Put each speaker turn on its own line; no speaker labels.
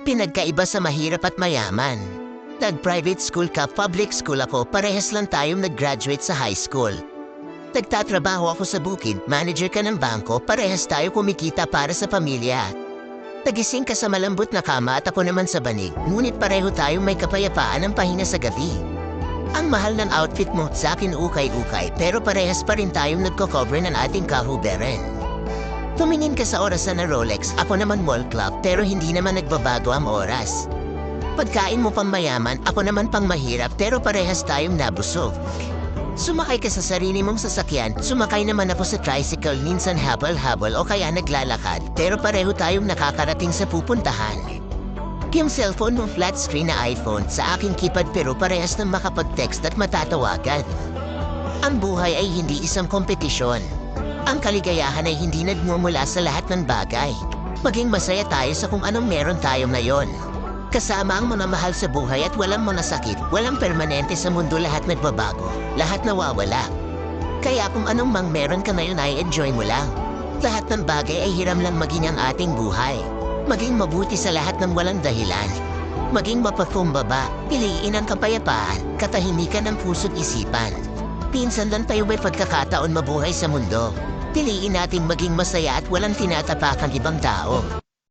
Pinagkaiba sa mahirap at mayaman. Nag-private school ka, public school ako, parehas lang tayong nag-graduate sa high school. Nagtatrabaho ako sa bukid, manager ka ng bangko, parehas tayo kumikita para sa pamilya. Nagising ka sa malambot na kama at ako naman sa banig, ngunit pareho tayong may kapayapaan ng pahinga sa gabi. Ang mahal ng outfit mo, sa akin ukay-ukay, pero parehas pa rin tayong nagko-cover ng ating kahuberan. Tumingin ka sa orasan na Rolex, ako naman wall clock, pero hindi naman nagbabago ang oras. Pagkain mo pang mayaman, ako naman pang mahirap, pero parehas tayong nabusog. Sumakay ka sa sarili mong sasakyan, sumakay naman ako sa tricycle, minsan habal-habal o kaya naglalakad, pero pareho tayong nakakarating sa pupuntahan. Yung cellphone mong flat screen na iPhone, sa aking keypad pero parehas ng makapag-text at matatawagan. Ang buhay ay hindi isang kompetisyon. Ang kaligayahan ay hindi nagmumula sa lahat ng bagay. Maging masaya tayo sa kung anong meron tayo ngayon. Kasama ang mga mahal sa buhay at walang mga sakit, walang permanente sa mundo, lahat nagbabago, lahat nawawala. Kaya kung anong mang meron ka ngayon ay enjoy mo lang. Lahat ng bagay ay hiram lang maging ang ating buhay. Maging mabuti sa lahat ng walang dahilan. Maging mapagkumbaba, piliin ang kapayapaan, katahimikan ng puso't isipan. Pinsan lang tayo may pagkakataon mabuhay sa mundo. Piliin natin maging masaya at walang tinatapakang ibang tao.